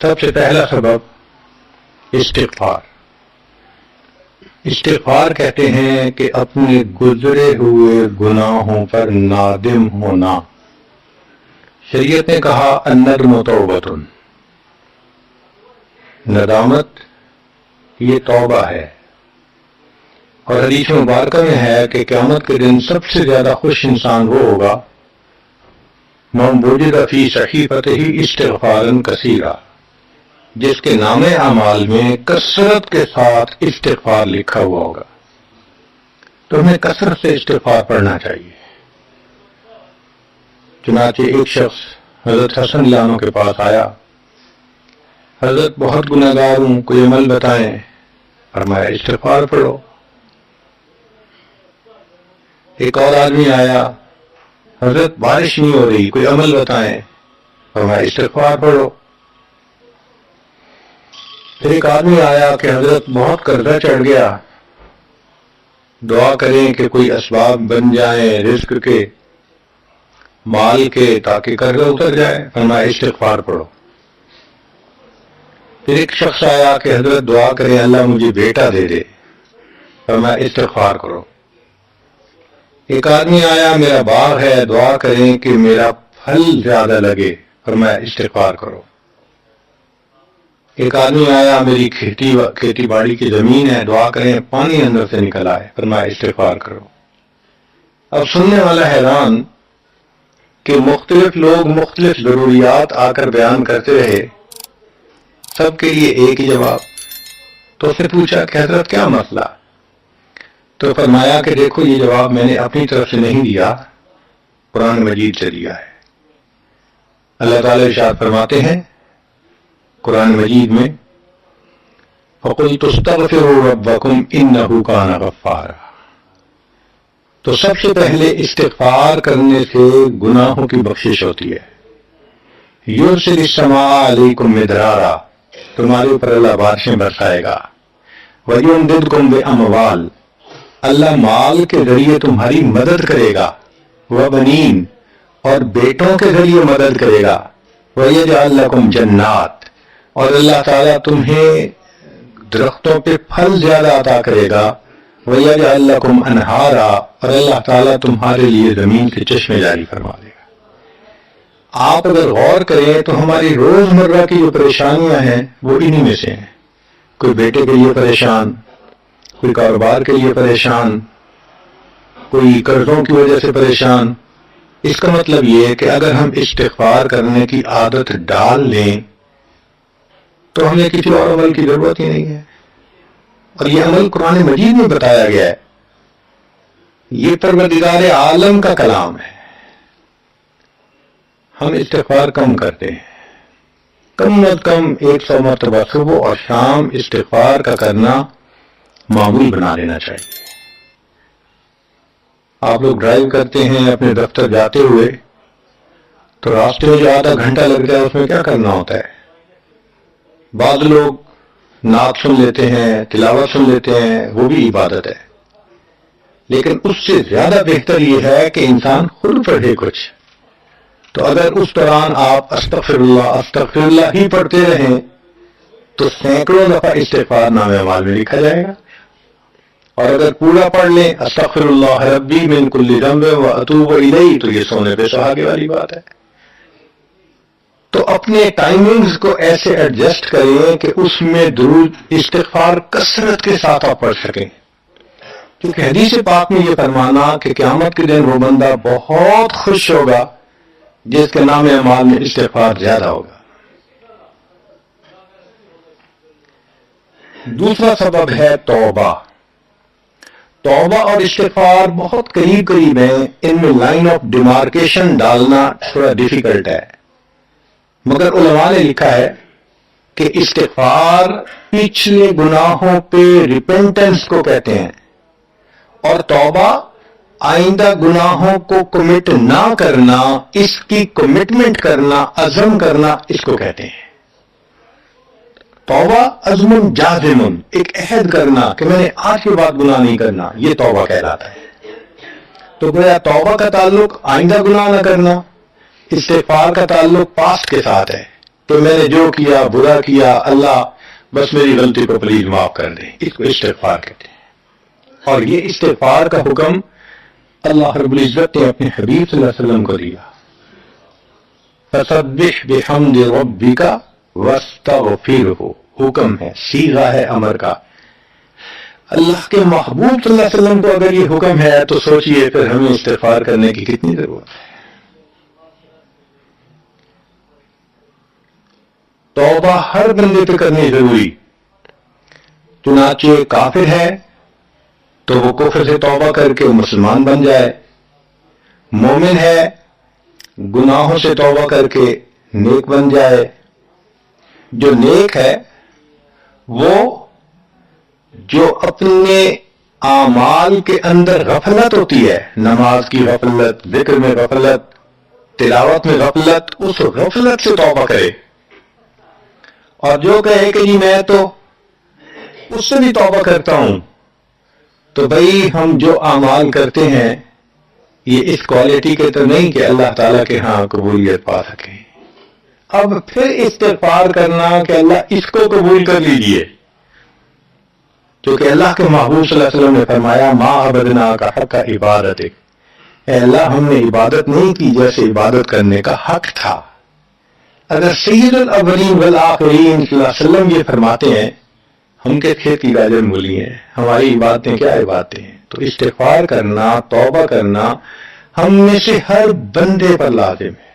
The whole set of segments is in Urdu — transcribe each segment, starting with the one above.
سب سے پہلا سبب استغفار۔ استغفار کہتے ہیں کہ اپنے گزرے ہوئے گناہوں پر نادم ہونا۔ شریعت نے کہا الندم توبۃ، ندامت یہ توبہ ہے۔ اور حدیث مبارکہ میں ہے کہ قیامت کے دن سب سے زیادہ خوش انسان وہ ہوگا من وجد فی صحیفتہ استغفارا کثیرا، جس کے نام اعمال میں کثرت کے ساتھ استغفار لکھا ہوا ہوگا۔ تو ہمیں کثرت سے استغفار پڑھنا چاہیے۔ چنانچہ ایک شخص حضرت حسن اللہ عنہ کے پاس آیا، حضرت بہت گناہ گار ہوں، کوئی عمل بتائیں۔ فرمایا استغفار پڑھو۔ ایک اور آدمی آیا، حضرت بارش نہیں ہو رہی، کوئی عمل بتائیں۔ فرمایا استغفار پڑھو۔ پھر ایک آدمی آیا کہ حضرت بہت قرضہ چڑھ گیا، دعا کریں کہ کوئی اسباب بن جائیں رزق کے، مال کے، تاکہ قرضہ اتر جائے۔ فرمایا استغفار پڑھو۔ پھر ایک شخص آیا کہ حضرت دعا کریں اللہ مجھے بیٹا دے دے۔ فرمایا استغفار کرو۔ ایک آدمی آیا میرا باغ ہے، دعا کریں کہ میرا پھل زیادہ لگے۔ فرمایا استغفار کرو۔ ایک آدمی آیا میری کھیتی باڑی کی زمین ہے، دعا کریں پانی اندر سے نکل آئے۔ فرمایا استغفار کرو۔ اب سننے والا حیران کہ مختلف لوگ مختلف ضروریات آ کر بیان کرتے رہے، سب کے لیے ایک ہی جواب۔ تو اس نے پوچھا کہ حضرت کیا مسئلہ؟ تو فرمایا کہ دیکھو یہ جواب میں نے اپنی طرف سے نہیں دیا، قرآن مجید سے دیا ہے۔ اللہ تعالی ارشاد فرماتے ہیں قرآن مجید میں فَقُلْتُ اسْتَغْفِرُوا رَبَّكُمْ إِنَّهُ كَانَ غَفَّارًا۔ تو سب سے پہلے استغفار کرنے سے گناہوں کی بخشش ہوتی ہے۔ یُرْسِلِ السَّمَاءَ عَلَيْكُمْ مِدْرَارًا، تمہارے اوپر اللہ بارشیں برسائے گا۔ وَيُمْدِدْكُمْ بِأَمْوَالٍ، اللہ مال کے ذریعے تمہاری مدد کرے گا۔ وَبَنِينَ، اور بیٹوں کے ذریعے مدد کرے گا۔ وَيَجْعَلْ لَكُمْ جَنَّاتٍ، اور اللہ تعالیٰ تمہیں درختوں پہ پھل زیادہ عطا کرے گا۔ وَيَجْعَلْ لَكُمْ أَنْهَارًا، اور اللہ تعالیٰ تمہارے لیے زمین سے چشمے جاری فرما دے گا۔ آپ اگر غور کریں تو ہماری روزمرہ کی جو پریشانیاں ہیں وہ انہی میں سے ہیں۔ کوئی بیٹے کے لیے پریشان، کوئی کاروبار کے لیے پریشان، کوئی قرضوں کی وجہ سے پریشان۔ اس کا مطلب یہ ہے کہ اگر ہم استغفار کرنے کی عادت ڈال لیں تو ہمیں کسی اور عمل کی ضرورت ہی نہیں ہے۔ اور یہ عمل قرآن مجید میں بتایا گیا ہے، یہ پروردگار عالم کا کلام ہے۔ ہم استغفار کم کرتے ہیں، کم از کم 100 مرتبہ صبح اور شام استغفار کا کرنا معمول بنا لینا چاہیے۔ آپ لوگ ڈرائیو کرتے ہیں اپنے دفتر جاتے ہوئے تو راستے میں جو آدھا گھنٹہ لگ جائے اس میں کیا کرنا ہوتا ہے؟ بعض لوگ نعت سن لیتے ہیں، تلاوت سن لیتے ہیں، وہ بھی عبادت ہے، لیکن اس سے زیادہ بہتر یہ ہے کہ انسان خود پڑھے کچھ۔ تو اگر اس دوران آپ استغفر اللہ ہی پڑھتے رہیں تو سینکڑوں دفعہ استغفار نامہ اعمال میں لکھا جائے گا۔ اور اگر پورا پڑھ لیں استغفر اللہ ربی من کل ذنب واتوب الیہ، تو یہ سونے پہ سہاگے والی بات ہے۔ تو اپنے ٹائمنگز کو ایسے ایڈجسٹ کریں کہ اس میں درود استغفار کثرت کے ساتھ آپ پڑھ سکیں، کیونکہ حدیث پاک میں یہ فرمانا کہ قیامت کے دن وہ بندہ بہت خوش ہوگا جس کے نام اعمال میں استغفار زیادہ ہوگا۔ دوسرا سبب ہے توبہ۔ توبہ اور استغفار بہت قریب قریب ہیں، ان میں لائن آف ڈیمارکیشن ڈالنا تھوڑا ڈیفیکلٹ ہے، مگر علماء نے لکھا ہے کہ استغفار پچھلے گناہوں پہ ریپینٹنس کو کہتے ہیں، اور توبہ آئندہ گناہوں کو کمٹ نہ کرنا، اس کی کمٹمنٹ کرنا، عزم کرنا، اس کو کہتے ہیں۔ توبہ عزم جازم، ایک عہد کرنا کہ میں نے آج کے بعد گناہ نہیں کرنا، یہ توبہ کہلاتا ہے۔ تو گویا توبہ کا تعلق آئندہ گناہ نہ کرنا، استغفار کا تعلق پاسٹ کے ساتھ ہے کہ میں نے جو کیا برا کیا، اللہ بس میری غلطی کو پلیز معاف کر دیں، اس کو استغفار کہتے ہیں۔ اور یہ استغفار کا حکم اللہ رب العزت نے اپنے حبیب صلی اللہ علیہ وسلم کو دیا، فسبح بحمد ربک واستغفرہ، حکم ہے، صیغہ ہے امر کا۔ اللہ کے محبوب صلی اللہ علیہ وسلم کو اگر یہ حکم ہے تو سوچئے پھر ہمیں استغفار کرنے کی کتنی ضرورت ہے۔ توبہ ہر بندے پہ کرنی ضروری، چنانچہ کافر ہے تو وہ کفر سے توبہ کر کے مسلمان بن جائے، مومن ہے گناہوں سے توبہ کر کے نیک بن جائے۔ جو نیک ہے وہ جو اپنے اعمال کے اندر غفلت ہوتی ہے، نماز کی غفلت، ذکر میں غفلت، تلاوت میں غفلت، اس غفلت سے توبہ کرے، اور جو کہے کہ جی میں تو اس سے بھی توبہ کرتا ہوں، تو بھائی ہم جو اعمال کرتے ہیں یہ اس کوالٹی کے تو نہیں کہ اللہ تعالیٰ کے ہاں قبولیت پا سکیں۔ اب پھر استغفار کرنا کہ اللہ اس کو قبول کر لیجئے، کیونکہ اللہ کے محبوب صلی اللہ علیہ وسلم نے فرمایا ما عبدنا کا حق کا عبادت، اے اللہ ہم نے عبادت نہیں کی جیسے عبادت کرنے کا حق تھا۔ اگر سید الاولین والآخرین صلی اللہ علیہ وسلم یہ فرماتے ہیں، ہم کے کھیتی گاجر مولی ہیں، ہماری عبادتیں کیا عبادتیں ہیں؟ تو استغفار کرنا، توبہ کرنا ہم میں سے ہر بندے پر لازم ہے۔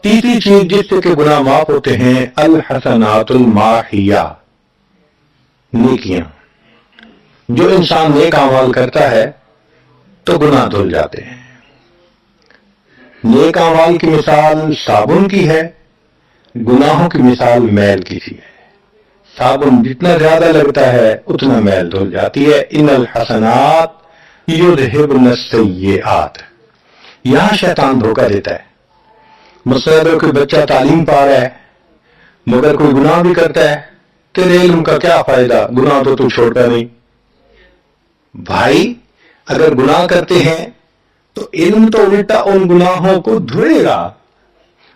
تیسری چیز جس سے کہ گناہ معاف ہوتے ہیں، الحسنات الماحیہ، نیکیاں۔ جو انسان نیک اعمال کرتا ہے تو گناہ دھل جاتے ہیں۔ نیک اعمال کی مثال صابن کی ہے، گناہوں کی مثال میل کی ہے۔ صابن جتنا زیادہ لگتا ہے اتنا میل دھل جاتی ہے۔ ان الحسنات یذہبن السیئات، یہاں شیطان دھوکہ دیتا ہے۔ مثلا اگر کوئی بچہ تعلیم پا رہا ہے مگر کوئی گناہ بھی کرتا ہے، تیرے علم کا کیا فائدہ، گناہ تو چھوڑتا نہیں۔ بھائی اگر گناہ کرتے ہیں تو علم تو الٹا ان گناہوں کو دھوئے گا،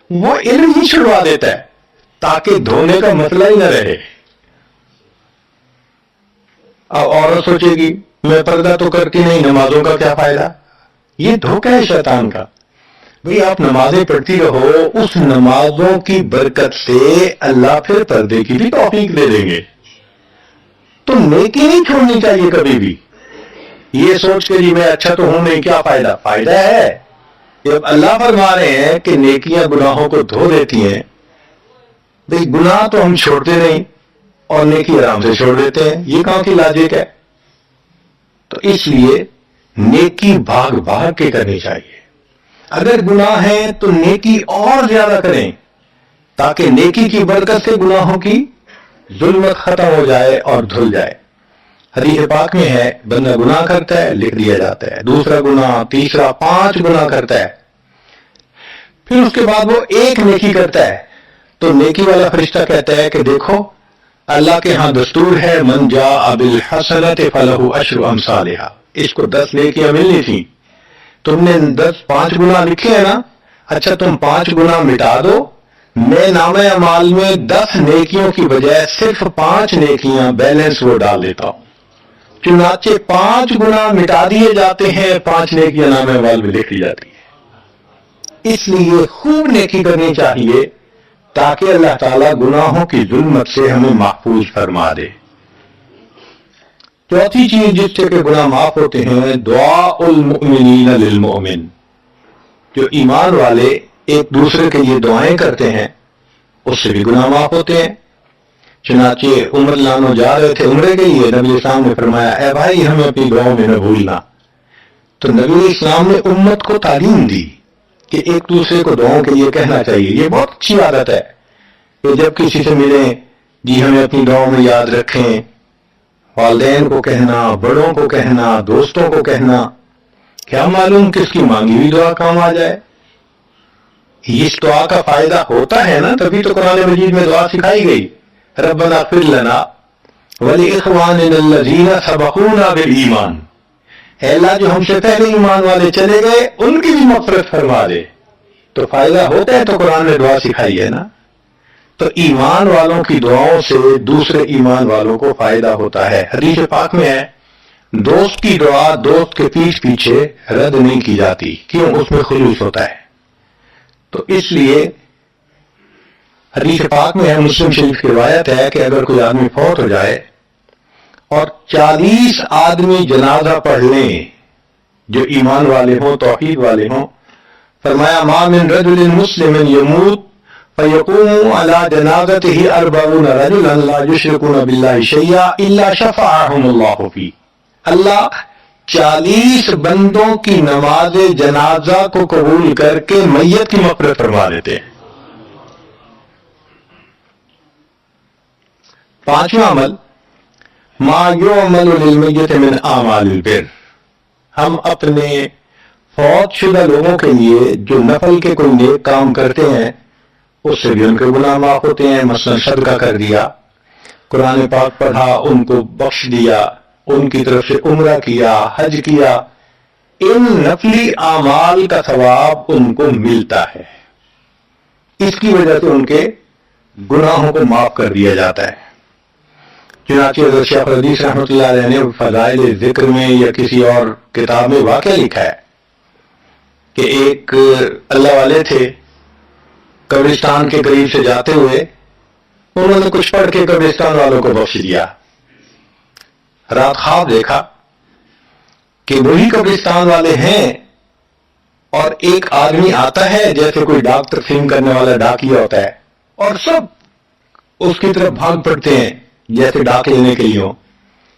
وہ علم ہی چھڑوا دیتا ہے تاکہ دھونے کا مسئلہ ہی نہ رہے۔ اب عورت سوچے گی میں پردہ تو کرتی نہیں، نمازوں کا کیا فائدہ؟ یہ دھوکہ ہے شیطان کا۔ بھئی آپ نمازیں پڑھتی رہو، اس نمازوں کی برکت سے اللہ پھر پردے کی بھی توفیق دے دیں گے۔ تو نیکی نہیں چھوڑنی چاہیے کبھی بھی، یہ سوچ کے جی میں اچھا تو ہوں نہیں، کیا فائدہ؟ فائدہ ہے کہ اب اللہ فرما رہے ہیں کہ نیکیاں گناہوں کو دھو دیتی ہیں۔ بھئی گناہ تو ہم چھوڑتے نہیں اور نیکی آرام سے چھوڑ دیتے ہیں، یہ کہاں کی لاجک ہے؟ تو اس لیے نیکی بھاگ بھاگ کے کرنی چاہیے۔ اگر گناہ ہے تو نیکی اور زیادہ کریں تاکہ نیکی کی برکت سے گناہوں کی ظلمت ختم ہو جائے اور دھل جائے۔ حدیث پاک میں ہے بندہ گناہ کرتا ہے لکھ دیا جاتا ہے، دوسرا گناہ، تیسرا، 5 گناہ کرتا ہے، پھر اس کے بعد وہ ایک نیکی کرتا ہے تو نیکی والا فرشتہ کہتا ہے کہ دیکھو اللہ کے ہاں دستور ہے من جاء بالحسنۃ فلہ عشر امثالھا، اس کو 10 نیکیاں ملنی تھی، تم نے 5 گناہ لکھے ہیں نا، اچھا تم 5 گناہ مٹا دو، میں نامہ اعمال میں 10 نیکیوں کی بجائے صرف 5 نیکیاں بیلنس وہ ڈال دیتا ہوں۔ چنانچہ 5 گناہ مٹا دیے جاتے ہیں، 5 نیکیاں نامہ اعمال میں لکھ دی جاتی ہے۔ اس لیے خوب نیکی کرنی چاہیے تاکہ اللہ تعالیٰ گناہوں کی ظلمت سے ہمیں محفوظ فرما دے۔ چوتھی چیز جس سے کہ گناہ معاف ہوتے ہیں، دعاء المؤمنین للمؤمن، جو ایمان والے ایک دوسرے کے لیے دعائیں کرتے ہیں اس سے بھی گناہ معاف ہوتے ہیں۔ چنانچہ عمر لانو جا رہے تھے عمرے کے لیے، نبی اسلام نے فرمایا اے بھائی ہمیں اپنی دعاؤں میں نہ بھولنا۔ تو نبی اسلام نے امت کو تعلیم دی کہ ایک دوسرے کو دعاؤں کے لیے کہنا چاہیے۔ یہ بہت اچھی عادت ہے کہ جب کسی سے ملیں جی ہمیں اپنی دعاؤں میں یاد رکھیں، والدین کو کہنا، بڑوں کو کہنا، دوستوں کو کہنا، کیا معلوم کس کی مانگی ہوئی دعا کام آ جائے۔ اس دعا کا فائدہ ہوتا ہے نا، تبھی تو قرآن مجید میں دعا سکھائی گئی، ربنا اغفر لنا ولاخواننا الذین سبقونا بالایمان، اے اللہ جو ہم سے پہلے ایمان والے چلے گئے ان کی بھی مغفرت فرما دے۔ تو فائدہ ہوتا ہے تو قرآن نے دعا سکھائی ہے نا۔ تو ایمان والوں کی دعاؤں سے دوسرے ایمان والوں کو فائدہ ہوتا ہے. حدیث پاک میں ہے دوست کی دعا دوست کے پیچھے رد نہیں کی جاتی. کیوں؟ اس میں خلوص ہوتا ہے. تو اس لیے حدیث پاک میں ہے، مسلم شریف کی روایت ہے کہ اگر کوئی آدمی فوت ہو جائے اور 40 آدمی جنازہ پڑھ لیں جو ایمان والے ہوں، توحید والے ہوں، فرمایا ما من رجل مسلم يموت فيقوم على جنازته 40 رجلا لا يشركون بالله شيئا الا شفعهم الله فيه. اللہ 40 بندوں کی نماز جنازہ کو قبول کر کے میت کی مغفرت فرما دیتے ہیں. پانچواں عمل ما یعمل للمیت من اعمال البر. ہم اپنے فوت شدہ لوگوں کے لیے جو نفل کے کوئی نیک کام کرتے ہیں اس سے بھی ان کے گناہ معاف ہوتے ہیں. مثلا صدقہ کر دیا، قرآن پاک پڑھا، ان کو بخش دیا، ان کی طرف سے عمرہ کیا، حج کیا، ان نفلی اعمال کا ثواب ان کو ملتا ہے. اس کی وجہ سے ان کے گناہوں کو معاف کر دیا جاتا ہے. چنانچہ حضرت شیخ الحدیث رحمۃ اللہ علیہ نے فضائل ذکر میں یا کسی اور کتاب میں واقعہ لکھا ہے کہ ایک اللہ والے تھے، قبرستان کے قریب سے جاتے ہوئے انہوں نے کچھ پڑھ کے قبرستان والوں کو بخش دیا. رات خواب دیکھا کہ وہی قبرستان والے ہیں اور ایک آدمی آتا ہے جیسے کوئی ڈاک تقسیم کرنے والا ڈاکیا ہوتا ہے اور سب اس کی طرف بھاگ پڑتے ہیں جیسے ڈاک لینے کے لیے ہو.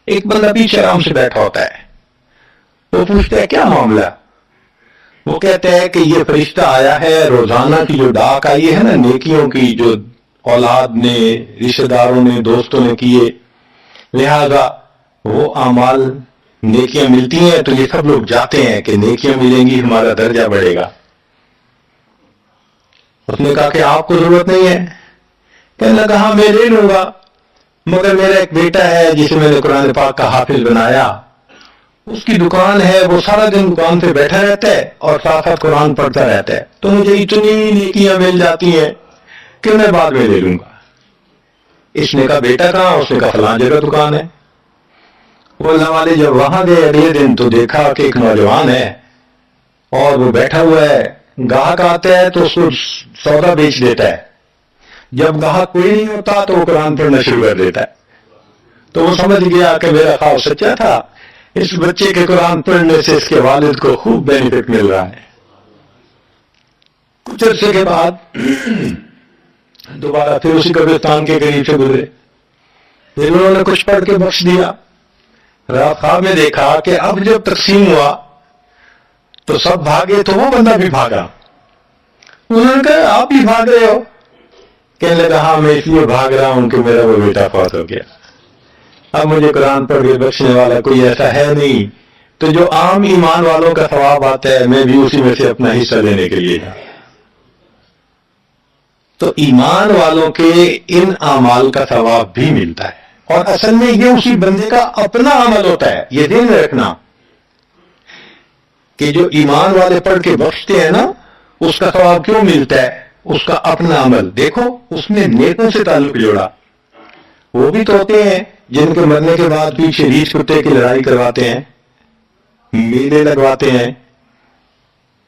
ایک بندہ پیچھے آرام سے بیٹھا ہوتا ہے. وہ پوچھتا ہے کیا معاملہ؟ وہ کہتا ہے کہ یہ فرشتہ آیا ہے، روزانہ کی جو ڈاک آئی ہے نا نیکیوں کی جو اولاد نے، رشتہ داروں نے، دوستوں نے کیے، لہذا وہ اعمال نیکیاں ملتی ہیں تو یہ سب لوگ جاتے ہیں کہ نیکیاں ملیں گی، ہمارا درجہ بڑھے گا. اس نے کہا کہ آپ کو ضرورت نہیں ہے. کہنے لگا ہاں میں لے لوں گا، مگر میرا ایک بیٹا ہے جسے میں نے قرآن پاک کا حافظ بنایا، اس کی دکان ہے، وہ سارا دن دکان پہ بیٹھا رہتا ہے اور ساتھ ساتھ قرآن پڑھتا رہتا ہے، تو مجھے اتنی نیکیاں مل جاتی ہیں کہ میں بعد میں لے لوں گا. اس نے کہا بیٹا کہاں؟ اس نے کہا فلاں جگہ دکان ہے. وہ اللہ والے جب وہاں گئے اگلے دن تو دیکھا کہ ایک نوجوان ہے اور وہ بیٹھا ہوا ہے، گاہک آتا ہے تو اس کو سودا بیچ دیتا ہے. جب گاہک کوئی نہیں ہوتا تو وہ قرآن پڑھنا شروع کر دیتا ہے. تو وہ سمجھ گیا کہ میرا خواب سچا تھا، اس بچے کے قرآن پڑھنے سے اس کے والد کو خوب بینیفٹ مل رہا ہے. کچھ عرصے کے بعد دوبارہ پھر اسی قبرستان کے قریب سے گزرے، پھر انہوں نے کچھ پڑھ کے بخش دیا. رات خواب میں دیکھا کہ اب جب تقسیم ہوا تو سب بھاگے تو وہ بندہ بھی بھاگا. انہوں نے کہا آپ بھی بھاگ رہے ہو؟ کہنے لگا ہاں میں اس لیے بھاگ رہا ہوں کہ میرا وہ بیٹا فوت ہو گیا، اب مجھے قرآن پڑھ کے بخشنے والا کوئی ایسا ہے نہیں، تو جو عام ایمان والوں کا ثواب آتا ہے میں بھی اسی میں سے اپنا حصہ لینے کے لیے. تو ایمان والوں کے ان اعمال کا ثواب بھی ملتا ہے، اور اصل میں یہ اسی بندے کا اپنا عمل ہوتا ہے. یہ ذہن میں رکھنا کہ جو ایمان والے پڑھ کے بخشتے ہیں نا اس کا ثواب کیوں ملتا ہے؟ اس کا اپنا عمل. دیکھو اس نے نیکوں سے تعلق جوڑا. وہ بھی تو ہوتے ہیں جن کے مرنے کے بعد پیچھے ریچھ کتے کی لڑائی کرواتے ہیں، میلے لگواتے ہیں،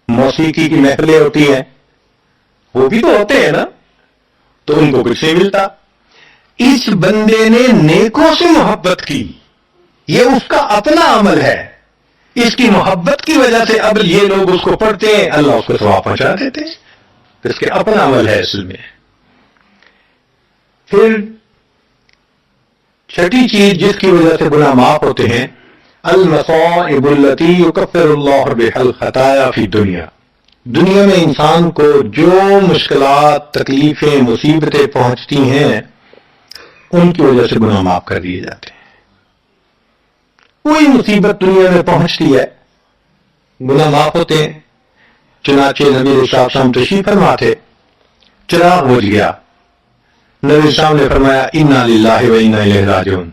موسیقی کی محفلیں ہوتی ہیں، وہ بھی تو ہوتے ہیں نا، تو ان کو کچھ نہیں ملتا. اس بندے نے نیکوں سے محبت کی، یہ اس کا اپنا عمل ہے، اس کی محبت کی وجہ سے اب یہ لوگ اس کو پڑھتے ہیں، اللہ اس کو ثواب پہنچا دیتے ہیں. اس کے اپنا عمل ہے اصل میں. پھر چھٹی چیز جس کی وجہ سے گناہ معاف ہوتے ہیں، المصائب التي يكفر الله بها الخطايا في الدنيا. دنیا میں انسان کو جو مشکلات، تکلیفیں، مصیبتیں پہنچتی ہیں ان کی وجہ سے گناہ معاف کر دیے جاتے ہیں. کوئی مصیبت دنیا میں پہنچتی ہے گناہ معاف ہوتے ہیں. چنانچہ نبی علیہ السلام تشریف فرما تھے، چراغ بجھ گیا، نبی علیہ السلام نے فرمایا انا للہ و انا الیہ راجعون.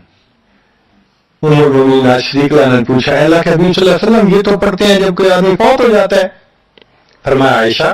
ام المؤمنین عائشہ رضی اللہ عنہا نے پوچھا اللہ کے حبیب صلی اللہ علیہ وسلم یہ تو پڑھتے ہیں جب کوئی آدمی فوت ہو جاتا ہے. فرمایا عائشہ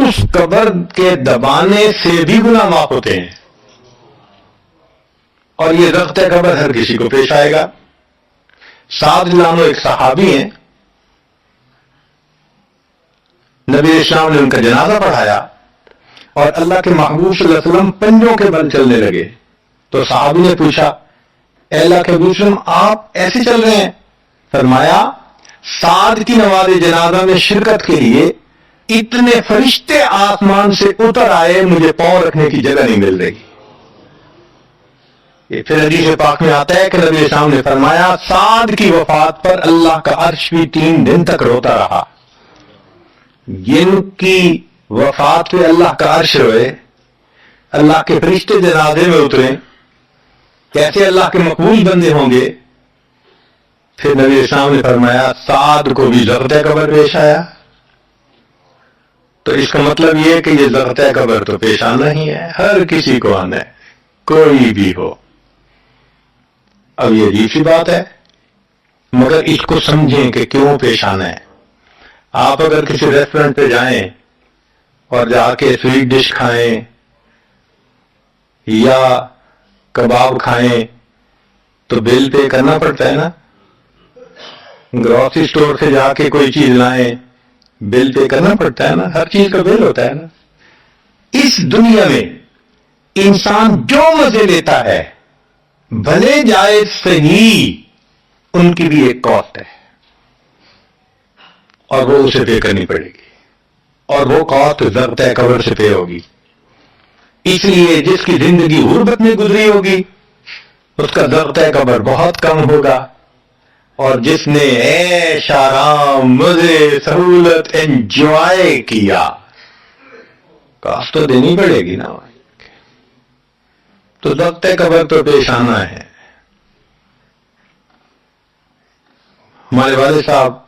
اس قبر کے دبانے سے بھی گناہ معاف ہوتے ہیں. اور یہ رغت قبر ہر کسی کو پیش آئے گا. سعد رضی اللہ عنہ ایک صحابی ہیں، نبی اسلام نے ان کا جنازہ پڑھایا اور اللہ کے محبوب صلی اللہ علیہ وسلم پنجوں کے بل چلنے لگے. تو صحابی نے پوچھا، اے اللہ کے حبیب صلی اللہ علیہ وسلم آپ ایسے چل رہے ہیں؟ فرمایا سعد کی نماز جنازہ میں شرکت کے لیے اتنے فرشتے آسمان سے اتر آئے، مجھے پاؤں رکھنے کی جگہ نہیں مل رہی. یہ پھر حدیث پاک میں آتا ہے کہ نبی اسلام نے فرمایا سعد کی وفات پر اللہ کا عرش بھی 3 دن تک روتا رہا. جن کی وفات پہ اللہ کا عرش روئے، اللہ کے فرشتے جنازے میں اتریں، کیسے اللہ کے مقبول بندے ہوں گے؟ پھر نبی اسلام نے فرمایا سعد کو بھی ضرورت قبر پیش آیا. تو اس کا مطلب یہ ہے کہ یہ ضرورت قبر تو پیش آنا ہی ہے، ہر کسی کو آنا ہے، کوئی بھی ہو. اب یہ عجیب سی بات ہے، مگر اس کو سمجھیں کہ کیوں پیش آنا ہے. آپ اگر کسی ریسٹورنٹ پہ جائیں اور جا کے سویٹ ڈش کھائیں یا کباب کھائیں تو بل پے کرنا پڑتا ہے نا. گروسری اسٹور سے جا کے کوئی چیز لائیں، بل پے کرنا پڑتا ہے نا، ہر چیز کا بل ہوتا ہے نا. اس دنیا میں انسان جو مزے لیتا ہے بھلے جائز صحیح، ان کی بھی ایک کاسٹ ہے اور وہ اسے پے کرنی پڑے گی، اور وہ کاسٹ ضرورت قبر سے پے ہوگی. اس لیے جس کی زندگی غربت میں گزری ہوگی اس کا ضرورت قبر بہت کم ہوگا، اور جس نے عیش آرام مزے سہولت انجوائے کیا کاسٹ تو دینی پڑے گی نا. تو ضرورت قبر تو پیش آنا ہے. ہمارے والد صاحب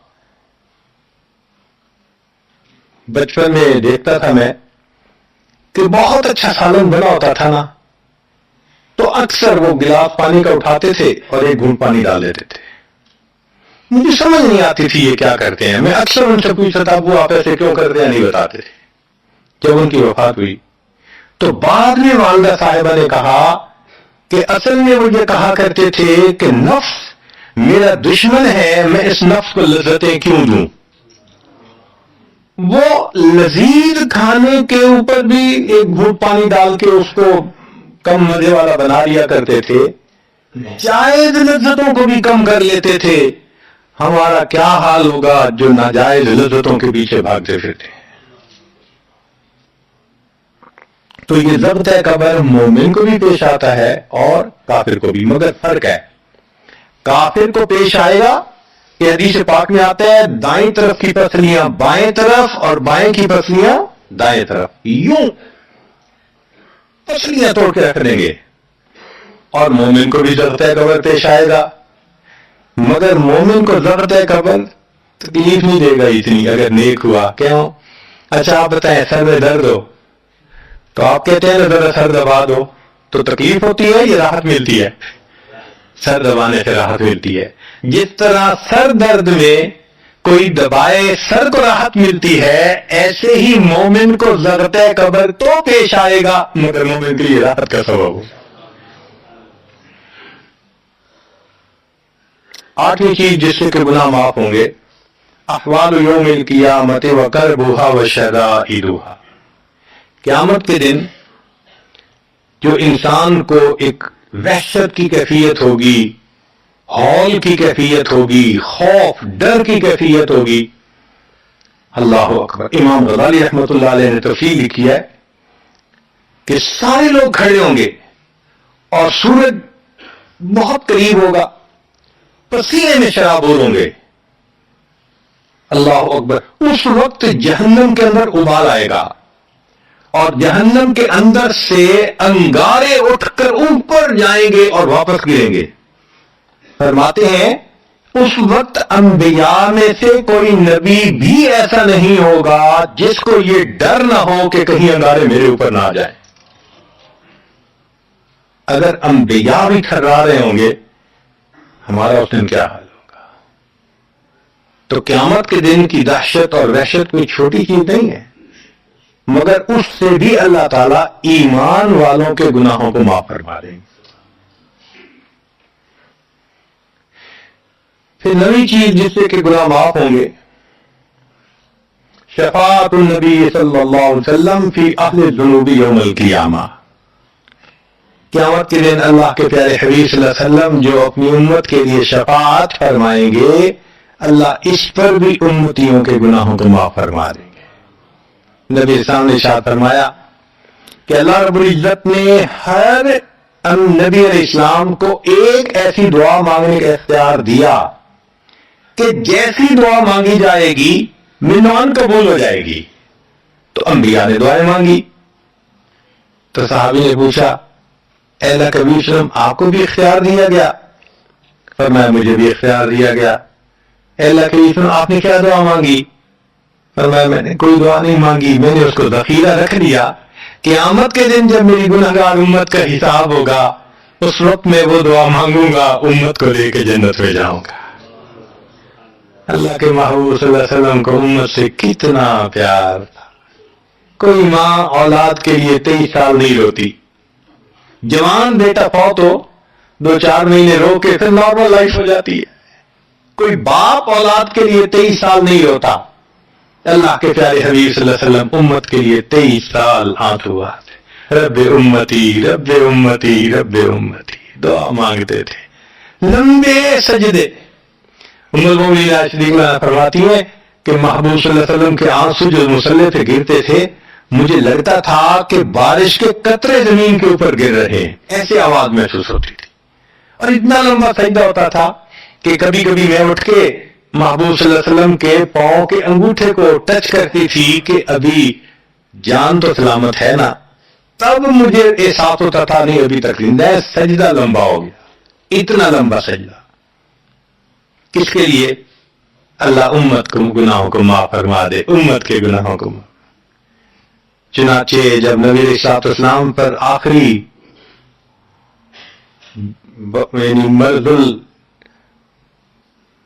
بچپن میں دیکھتا تھا میں کہ بہت اچھا سالن بنا ہوتا تھا نا، تو اکثر وہ گلاس پانی کا اٹھاتے تھے اور ایک گھونٹ پانی ڈال دیتے تھے. مجھے سمجھ نہیں آتی تھی یہ کیا کرتے ہیں. میں اکثر ان سے پوچھتا تھا ابو آپ ایسے کیوں کرتے ہیں، نہیں بتاتے تھے. جب ان کی وفات ہوئی تو بعد میں والدہ صاحبہ نے کہا کہ اصل میں وہ یہ کہا کرتے تھے کہ نفس میرا دشمن ہے، میں اس نفس کو لذتیں کیوں دوں. وہ لذیذ کھانے کے اوپر بھی ایک گھونٹ پانی ڈال کے اس کو کم مزے والا بنا لیا کرتے تھے، جائز لذتوں کو بھی کم کر لیتے تھے. ہمارا کیا حال ہوگا جو ناجائز لذتوں کے پیچھے بھاگتے پھرتے ہیں. تو یہ ضرورت قبر مومن کو بھی پیش آتا ہے اور کافر کو بھی، مگر فرق ہے. کافر کو پیش آئے گا کہ حدیث پاک میں آتا ہے دائیں طرف کی پسلیاں بائیں طرف اور بائیں کی پسلیاں دائیں طرف، یوں پسلیاں توڑ کے رکھ دیں گے. اور مومن کو بھی ضرورت قبر پیش آئے گا، مگر مومن کو ضرورت قبر تکلیف نہیں دے گا اتنی اگر نیک ہوا. کیوں؟ اچھا آپ بتائیں سر میں درد ہو تو آپ کہتے ہیں ذرا سر دبا دو، تو تکلیف ہوتی ہے یا راحت ملتی ہے؟ سر دبانے سے راحت ملتی ہے. جس طرح سر درد میں کوئی دبائے سر کو راحت ملتی ہے، ایسے ہی مومن کو ضرورت قبر تو پیش آئے گا مگر مومن کے لیے راحت کا سبب ہو. 8ویں چیز جس سے کہ گناہ معاف ہوں گے، احوال یوم القیامت وکربھا وشدائدھا. قیامت کے دن جو انسان کو ایک وحشت کی کیفیت ہوگی، ہول کی کیفیت ہوگی، خوف ڈر کی کیفیت ہوگی. اللہ اکبر. امام غزالی رحمۃ اللہ علیہ نے تفصیل لکھی ہے کہ سارے لوگ کھڑے ہوں گے اور سورج بہت قریب ہوگا، پسینے میں شرابور ہوں گے. اللہ اکبر. اس وقت جہنم کے اندر ابال آئے گا اور جہنم کے اندر سے انگارے اٹھ کر اوپر جائیں گے اور واپس گریں گے. فرماتے ہیں اس وقت انبیاء میں سے کوئی نبی بھی ایسا نہیں ہوگا جس کو یہ ڈر نہ ہو کہ کہیں انگارے میرے اوپر نہ آ جائیں. اگر انبیاء بھی ٹھہرا رہے ہوں گے ہمارا اس دن کیا حال ہوگا. تو قیامت کے دن کی دہشت اور وحشت کوئی چھوٹی چیز نہیں ہے. مگر اس سے بھی اللہ تعالیٰ ایمان والوں کے گناہوں کو معاف فرما دیں گے۔ پھر نئی چیز جس سے کہ گناہ معاف ہوں گے، شفاعت النبی صلی اللہ علیہ وسلم فی اہل الذنوب یوم القیامہ، قیامت کے دن اللہ کے پیارے حبیب صلی اللہ علیہ وسلم جو اپنی امت کے لیے شفاعت فرمائیں گے، اللہ اس پر بھی امتیوں کے گناہوں کو معاف فرما دیں گے۔ نبی اسلام نے ارشاد فرمایا کہ اللہ رب العزت نے ہر نبی علیہ السلام کو ایک ایسی دعا مانگنے کا اختیار دیا کہ جیسی دعا مانگی جائے گی منوان قبول ہو جائے گی۔ تو انبیاء نے دعائیں مانگی، تو صحابی نے پوچھا اے اللہ کے نبی صلی اللہ علیہ وسلم آپ کو بھی اختیار دیا گیا؟ فرمایا مجھے بھی اختیار دیا گیا۔ اے اللہ کے نبی صلی اللہ علیہ وسلم آپ نے کیا دعا مانگی؟ فرمایا میں نے کوئی دعا نہیں مانگی، میں نے اس کو ذخیرہ رکھ لیا، قیامت کے دن جب میری گنہگار امت کا حساب ہوگا اس وقت میں وہ دعا مانگوں گا، امت کو لے کے جنت میں جاؤں گا۔ اللہ کے محبوب صلی اللہ علیہ وسلم کو امت سے کتنا پیار تھا۔ کوئی ماں اولاد کے لیے 23 سال نہیں روتی، جوان بیٹا فوت ہو 2-4 مہینے رو کے پھر نارمل لائف ہو جاتی ہے۔ کوئی باپ اولاد کے لیے 23 سال نہیں روتا۔ اللہ کے پیارے حبیب صلی اللہ علیہ وسلم امت کے لیے 23 سال آنسو آتے، رب امتی رب امتی رب امتی دعا مانگتے تھے، لمبے سجدے۔ ام المؤمنین عائشہ رضی اللہ عنہا فرماتی ہیں کہ محبوب صلی اللہ علیہ وسلم کے آنسو جو مصلی پہ گرتے تھے، مجھے لگتا تھا کہ بارش کے قطرے زمین کے اوپر گر رہے ہیں، ایسی آواز محسوس ہوتی تھی۔ اور اتنا لمبا سجدہ ہوتا تھا کہ کبھی کبھی میں اٹھ کے محبوب صلی اللہ علیہ وسلم کے پاؤں کے انگوٹھے کو ٹچ کرتی تھی کہ ابھی جان تو سلامت ہے نا، تب مجھے احساس ہوتا تھا نہیں ابھی تک زندہ ہے۔ سجدہ لمبا ہو گیا، اتنا لمبا سجدہ کس کے لیے؟ اللہ امت کو گناہوں کو معاف فرما دے، امت کے گناہوں کو۔ چنانچہ جب نبی علیہ السلام پر آخری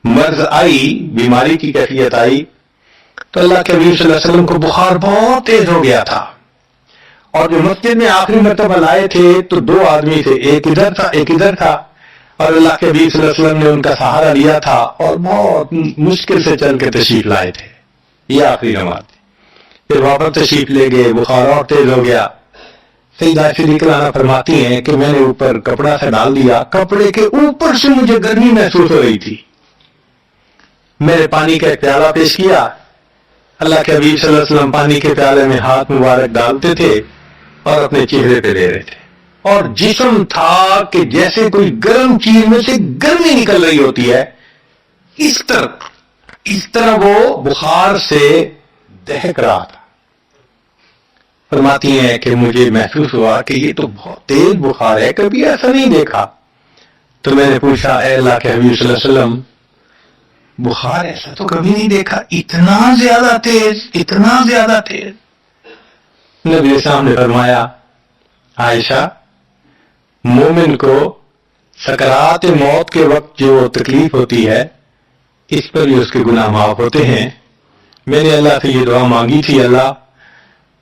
مرض آئی، بیماری کی کیفیت آئی، تو اللہ کے نبی صلی اللہ علیہ وسلم کو بخار بہت تیز ہو گیا تھا، اور جو مسجد میں آخری مرتبہ لائے تھے تو 2 آدمی تھے، ایک ادھر تھا ایک ادھر تھا، اور اللہ کے نبی صلی اللہ علیہ وسلم نے ان کا سہارا لیا تھا اور بہت مشکل سے چل کے تشریف لائے تھے۔ یہ آخری نماز تھی، پھر واپس تشریف لے گئے، بخار اور تیز ہو گیا۔ سیدہ عائشہ رضی اللہ عنہا فرماتی ہیں کہ میں نے اوپر کپڑا سے ڈال دیا، کپڑے کے اوپر سے مجھے گرمی محسوس ہو رہی تھی۔ میں نے پانی کا ایک پیالہ پیش کیا، اللہ کے حبیب صلی اللہ علیہ وسلم پانی کے پیالے میں ہاتھ مبارک ڈالتے تھے اور اپنے چہرے پہ لے رہے تھے، اور جسم تھا کہ جیسے کوئی گرم چیز میں سے گرمی نکل رہی ہوتی ہے، اس طرح وہ بخار سے دہک رہا تھا۔ فرماتی ہیں کہ مجھے محسوس ہوا کہ یہ تو بہت تیز بخار ہے، کبھی ایسا نہیں دیکھا۔ تو میں نے پوچھا اے اللہ کے حبیب صلی اللہ علیہ وسلم بخار ایسا تو کبھی نہیں دیکھا، اتنا زیادہ تیز اتنا زیادہ تیز؟ نبی اسلام نے فرمایا عائشہ، مومن کو سکرات موت کے وقت جو تکلیف ہوتی ہے اس پر بھی اس کے گناہ معاف ہوتے ہیں۔ میں نے اللہ سے یہ دعا مانگی تھی، اللہ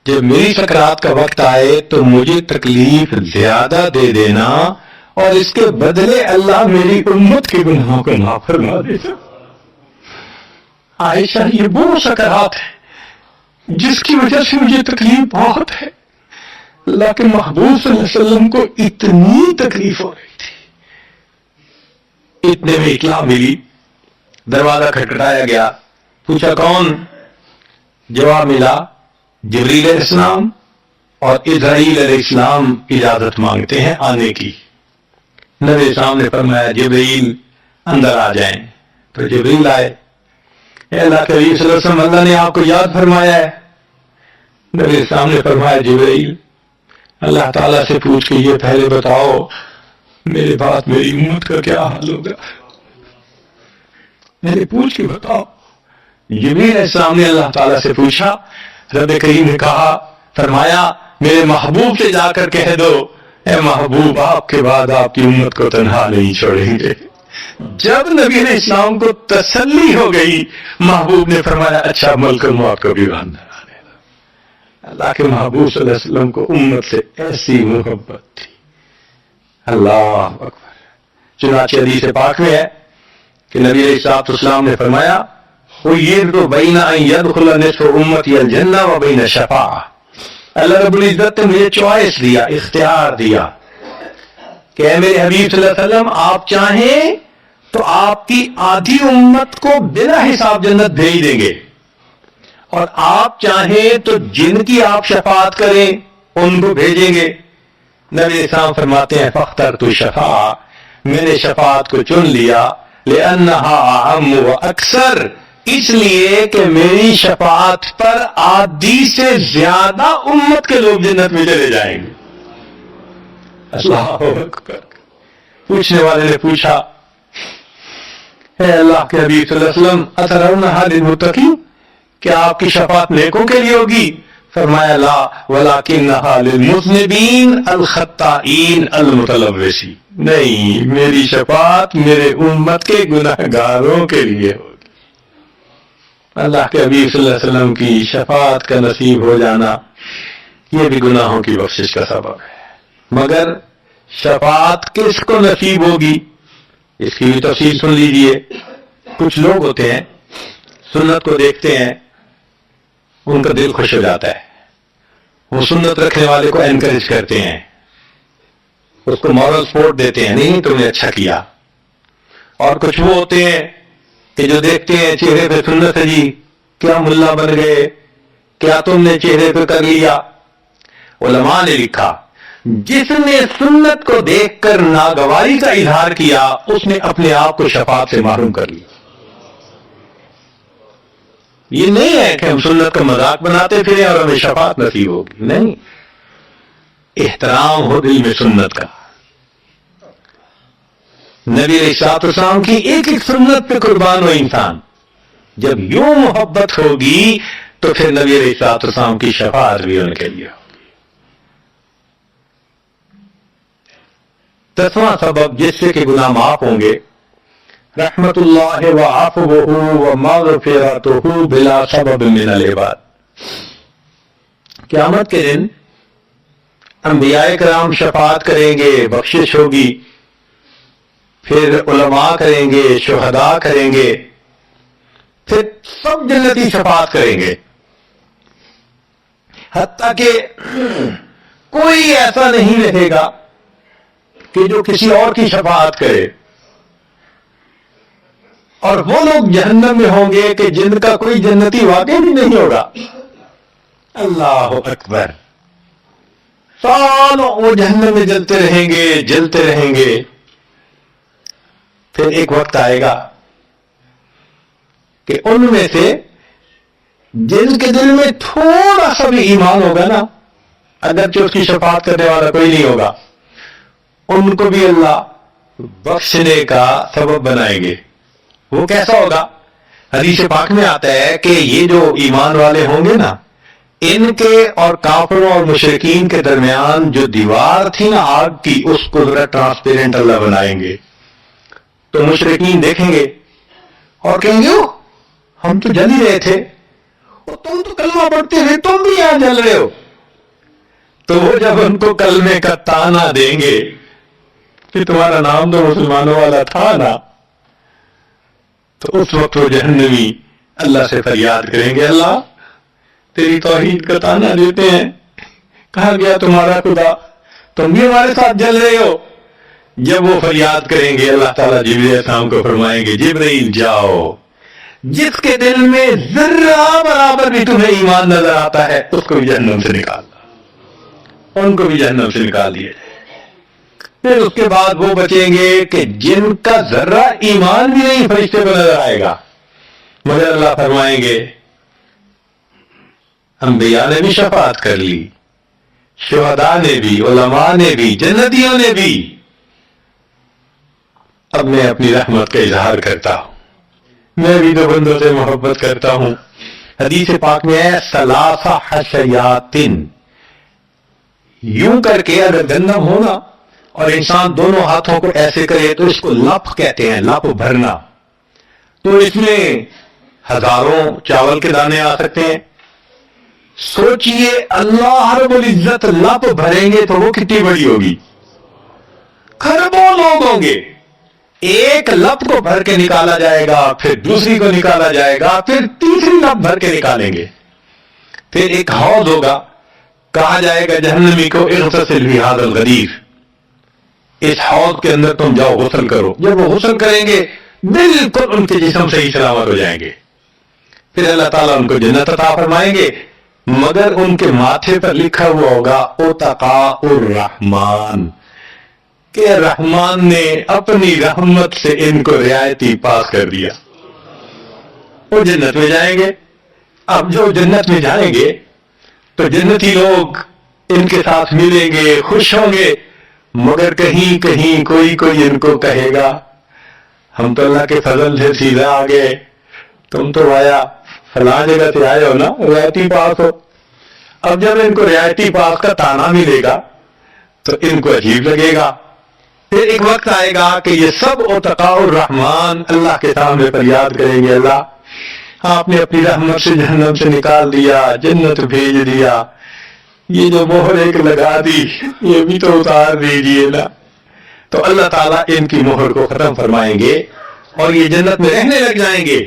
جب میری سکرات کا وقت آئے تو مجھے تکلیف زیادہ دے دینا، اور اس کے بدلے اللہ میری امت کے گناہوں کو معاف فرما دینا۔ عائشہ یہ وہ سکرات ہے جس کی وجہ سے مجھے تکلیف بہت ہے، اللہ کے محبوب صلی اللہ علیہ وسلم کو اتنی تکلیف ہو رہی تھی۔ اتنے میں اطلاع ملی، دروازہ کھٹکھٹایا گیا، پوچھا کون؟ جواب ملا جبریل علیہ السلام اور اسرائیل علیہ السلام اجازت مانگتے ہیں آنے کی۔ نبی اسلام نے فرمایا جبریل اندر آ جائیں، تو جبریل آئے۔ اے اللہ کے نبی صلی اللہ علیہ وسلم، اللہ نے آپ کو یاد فرمایا ہے۔ نبی اسلام نے فرمایا جبریل اللہ تعالیٰ سے پوچھ کے یہ پہلے بتاؤ میرے بعد میری امت کا کیا حال ہوگا، میرے پوچھ کے بتاؤ۔ جبریل علیہ السلام نے اللہ تعالیٰ سے پوچھا، رب کریم نے کہا، فرمایا میرے محبوب سے جا کر کہہ دو اے محبوب آپ کے بعد آپ کی امت کو تنہا نہیں چھوڑیں گے۔ جب نبی علیہ السلام کو تسلی ہو گئی، محبوب نے فرمایا اچھا ملک الموت کو بھی باندھنا۔ اللہ کے محبوب صلی اللہ علیہ وسلم کو امت سے ایسی محبت تھی. اللہ اکبر. چنانچہ حدیث پاک میں ہے کہ نبی علیہ الصلوۃ والسلام نے فرمایا خیرت بین ان یدخل نصف امتی الجنہ و بین شفاعہ. اللہ رب العزت نے مجھے چوائس دیا، اختیار دیا کہ اے میرے حبیب صلی اللہ علیہ وسلم آپ چاہیں تو آپ کی آدھی امت کو بلا حساب جنت بھیج دیں گے، اور آپ چاہیں تو جن کی آپ شفاعت کریں ان کو بھیجیں گے. نبی اسلام فرماتے ہیں فاخترت شفاعہ، میں نے شفاعت کو چن لیا، لأنہا اعم و اکثر، اس لیے کہ میری شفاعت پر آدھی سے زیادہ امت کے لوگ جنت میں چلے جائیں گے. اللہ اکبر. پوچھنے والے نے پوچھا اے اللہ کے حبیب صلی اللہ علیہ وسلم اترونہا للمتقین، کیا آپ کی شفاعت نیکوں کے لیے ہوگی؟ فرمایا لا ولکنہا للمذنبین الخطائین المتلوثین، نہیں، میری شفاعت میرے امت کے گناہگاروں کے لیے ہوگی. اللہ کے حبیب صلی اللہ علیہ وسلم کی شفاعت کا نصیب ہو جانا یہ بھی گناہوں کی بخشش کا سبب ہے. مگر شفاعت کس کو نصیب ہوگی اس کی بھی تفصیل سن لیجئے. کچھ لوگ ہوتے ہیں سنت کو دیکھتے ہیں ان کا دل خوش ہو جاتا ہے، وہ سنت رکھنے والے کو انکریج کرتے ہیں، اس کو مورل سپورٹ دیتے ہیں، نہیں تم نے اچھا کیا. اور کچھ وہ ہوتے ہیں کہ جو دیکھتے ہیں چہرے پہ سنت ہے، جی کیا ملا بن گئے، کیا تم نے چہرے پہ کر لیا. علماء نے لکھا جس نے سنت کو دیکھ کر ناگواری کا اظہار کیا اس نے اپنے آپ کو شفاعت سے محروم کر لیا. یہ نہیں ہے کہ ہم سنت کا مذاق بناتے پھریں اور ہمیں شفاعت نصیب ہوگی، نہیں. احترام ہو دل میں سنت کا. نبی علیہ الصلوۃ والسلام کی ایک ایک سنت پہ قربان ہو انسان. جب یوں محبت ہوگی تو پھر نبی علیہ الصلوۃ والسلام کی شفاعت بھی ان کے لیے ہوگی. 10واں سبب جس سے کہ گناہ معاف ہوں گے، رحمت اللہ وعفوہ ومغفرتہ بلا سبب من العباد. قیامت کے دن انبیاء کرام شفاعت کریں گے، بخشش ہوگی، پھر علماء کریں گے، شہداء کریں گے، پھر سب جنتی شفاعت کریں گے، حتیٰ کہ کوئی ایسا نہیں رہے گا کہ جو کسی اور کی شفاعت کرے. اور وہ لوگ جہنم میں ہوں گے کہ جن کا کوئی جنتی واقع بھی نہیں ہوگا. اللہ اکبر. سالوں وہ جہنم میں جلتے رہیں گے، جلتے رہیں گے. پھر ایک وقت آئے گا کہ ان میں سے جن کے دل میں تھوڑا سا بھی ایمان ہوگا نا، اگرچہ اس کی شفاعت کرنے والا کوئی نہیں ہوگا، ان کو بھی اللہ بخشنے کا سبب بنائیں گے. وہ کیسا ہوگا؟ حدیث پاک میں آتا ہے کہ یہ جو ایمان والے ہوں گے نا، ان کے اور کافروں اور مشرکین کے درمیان جو دیوار تھی نا آگ کی، اس کو ذرا ٹرانسپیرنٹ اللہ بنائیں گے. تو مشرکین دیکھیں گے اور کہیں گے ہم تو جل ہی رہے تھے، اور تم تو کلمہ پڑھتے تھے، تم بھی یہاں جل رہے ہو. تو وہ جب ان کو کلمے کا تانا دیں گے کہ تمہارا نام تو مسلمانوں والا تھا نا، تو اس وقت وہ جہنمی اللہ سے فریاد کریں گے، اللہ تیری توحید کا تانا دیتے ہیں، کہا گیا تمہارا خدا، تم بھی ہمارے ساتھ جل رہے ہو. جب وہ فریاد کریں گے اللہ تعالیٰ جبرائیل علیہ السلام کو فرمائیں گے جبرائیل جاؤ، جس کے دل میں ذرہ برابر بھی تمہیں ایمان نظر آتا ہے اس کو بھی جہنم سے نکال دو، ان کو بھی جہنم سے نکال دیا جائے. پھر اس کے بعد وہ بچیں گے کہ جن کا ذرہ ایمان بھی نہیں فرشتے کو نظر آئے گا، مگر اللہ فرمائیں گے انبیاء نے بھی شفاعت کر لی، شہداء نے بھی، علماء نے بھی، جنتیوں نے بھی. اب میں اپنی رحمت کا اظہار کرتا ہوں، میں بھی تو بندوں سے محبت کرتا ہوں. حدیث پاک میں ہے ثلاثہ حشیاتن، یوں کر کے اگر گندم ہونا اور انسان دونوں ہاتھوں کو ایسے کرے تو اس کو لپ کہتے ہیں، لپ بھرنا. تو اس میں ہزاروں چاول کے دانے آ سکتے ہیں، سوچئے اللہ رب العزت لپ بھریں گے تو وہ کتنی بڑی ہوگی؟ کھربوں لوگ ہوں گے، ایک لپ کو بھر کے نکالا جائے گا، پھر دوسری کو نکالا جائے گا، پھر تیسری لپ بھر کے نکالیں گے، پھر ایک حوض ہوگا، کہا جائے گا جہنمی کو اغتسل فی ھذا الغدیر، اس حوض کے اندر تم جاؤ غسل کرو۔ جب وہ غسل کریں گے بالکل ان کے جسم صحیح سلامت ہو جائیں گے، پھر اللہ تعالیٰ ان کو جنت عطا فرمائیں گے، مگر ان کے ماتھے پر لکھا ہوا ہوگا اتقاء الرحمن، کہ رحمان نے اپنی رحمت سے ان کو رعایتی پاس کر دیا، وہ جنت میں جائیں گے۔ اب جو جنت میں جائیں گے تو جنتی لوگ ان کے ساتھ ملیں گے، خوش ہوں گے، مگر کہیں کہیں کوئی ان کو کہے گا ہم تو اللہ کے فضل سے سیدھا آ گئے، تم تو آیا فلاں جگہ سے آئے ہو نا، رعایتی پاس ہو۔ اب جب ان کو رعایتی پاس کا تانا ملے گا تو ان کو عجیب لگے گا، پھر ایک وقت آئے گا کہ یہ سب اتقاء الرحمن اللہ کے سامنے فریاد کریں گے، اللہ آپ نے اپنی رحمت سے جہنم سے نکال دیا، جنت بھیج دیا، یہ جو مہر ایک لگا دی یہ بھی تو اتار دیجیے نا۔ تو اللہ تعالیٰ ان کی مہر کو ختم فرمائیں گے اور یہ جنت میں رہنے لگ جائیں گے۔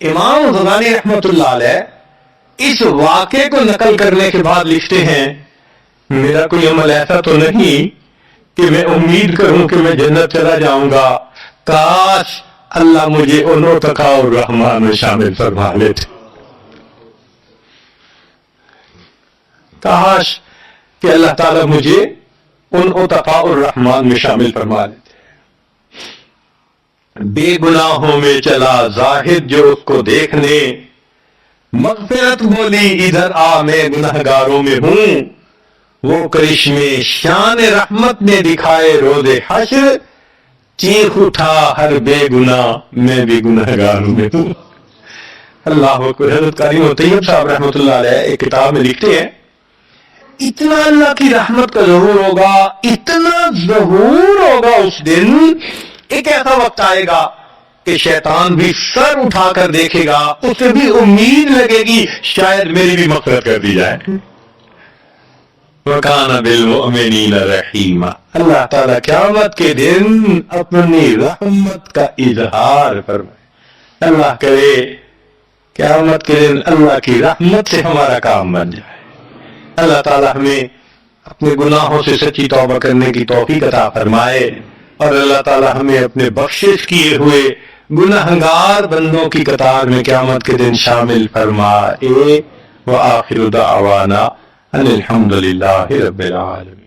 امام غزالی رحمۃ اللہ علیہ اس واقعے کو نقل کرنے کے بعد لکھتے ہیں میرا کوئی عمل ایسا تو نہیں کہ میں امید کروں کہ میں جنت چلا جاؤں گا، کاش اللہ مجھے ان اتقاء الرحمن میں شامل فرما لیتے، کاش کہ اللہ تعالیٰ مجھے ان اتقاء الرحمن میں شامل فرما لیتے۔ بے گناہوں میں چلا زاہد جو اس کو دیکھنے، مغفرت بولی ادھر آ میں گنہگاروں میں ہوں، وہ کرشمے شان رحمت نے دکھائے روز حشر، چیخ اٹھا ہر بے گناہ میں بھی گنہگاروں میں ہوں۔ اللہ اکبر۔ حضرت قاری طیب صاحب رحمۃ اللہ علیہ ایک کتاب میں لکھتے ہیں اتنا اللہ کی رحمت کا ظہور ہوگا، اتنا ظہور ہوگا اس دن، ایک ایسا وقت آئے گا کہ شیطان بھی سر اٹھا کر دیکھے گا، اسے بھی امید لگے گی شاید میری بھی مغفرت کر دی جائے۔ وَكَانَ بِالْمُؤْمِنِينَ رَحِيمًا۔ اللہ تعالیٰ قیامت کے دن اپنی رحمت کا اظہار فرمائے۔ اللہ کرے قیامت کے دن اللہ کی رحمت سے ہمارا کام بن جائے۔ اللہ تعالیٰ ہمیں اپنے گناہوں سے سچی توبہ کرنے کی توفیق عطا فرمائے، اور اللہ تعالیٰ ہمیں اپنے بخشش کیے ہوئے گنہگار بندوں کی قطار میں قیامت کے دن شامل فرمائے۔ وآخر دعوانا ان الحمد للہ رب العالمین۔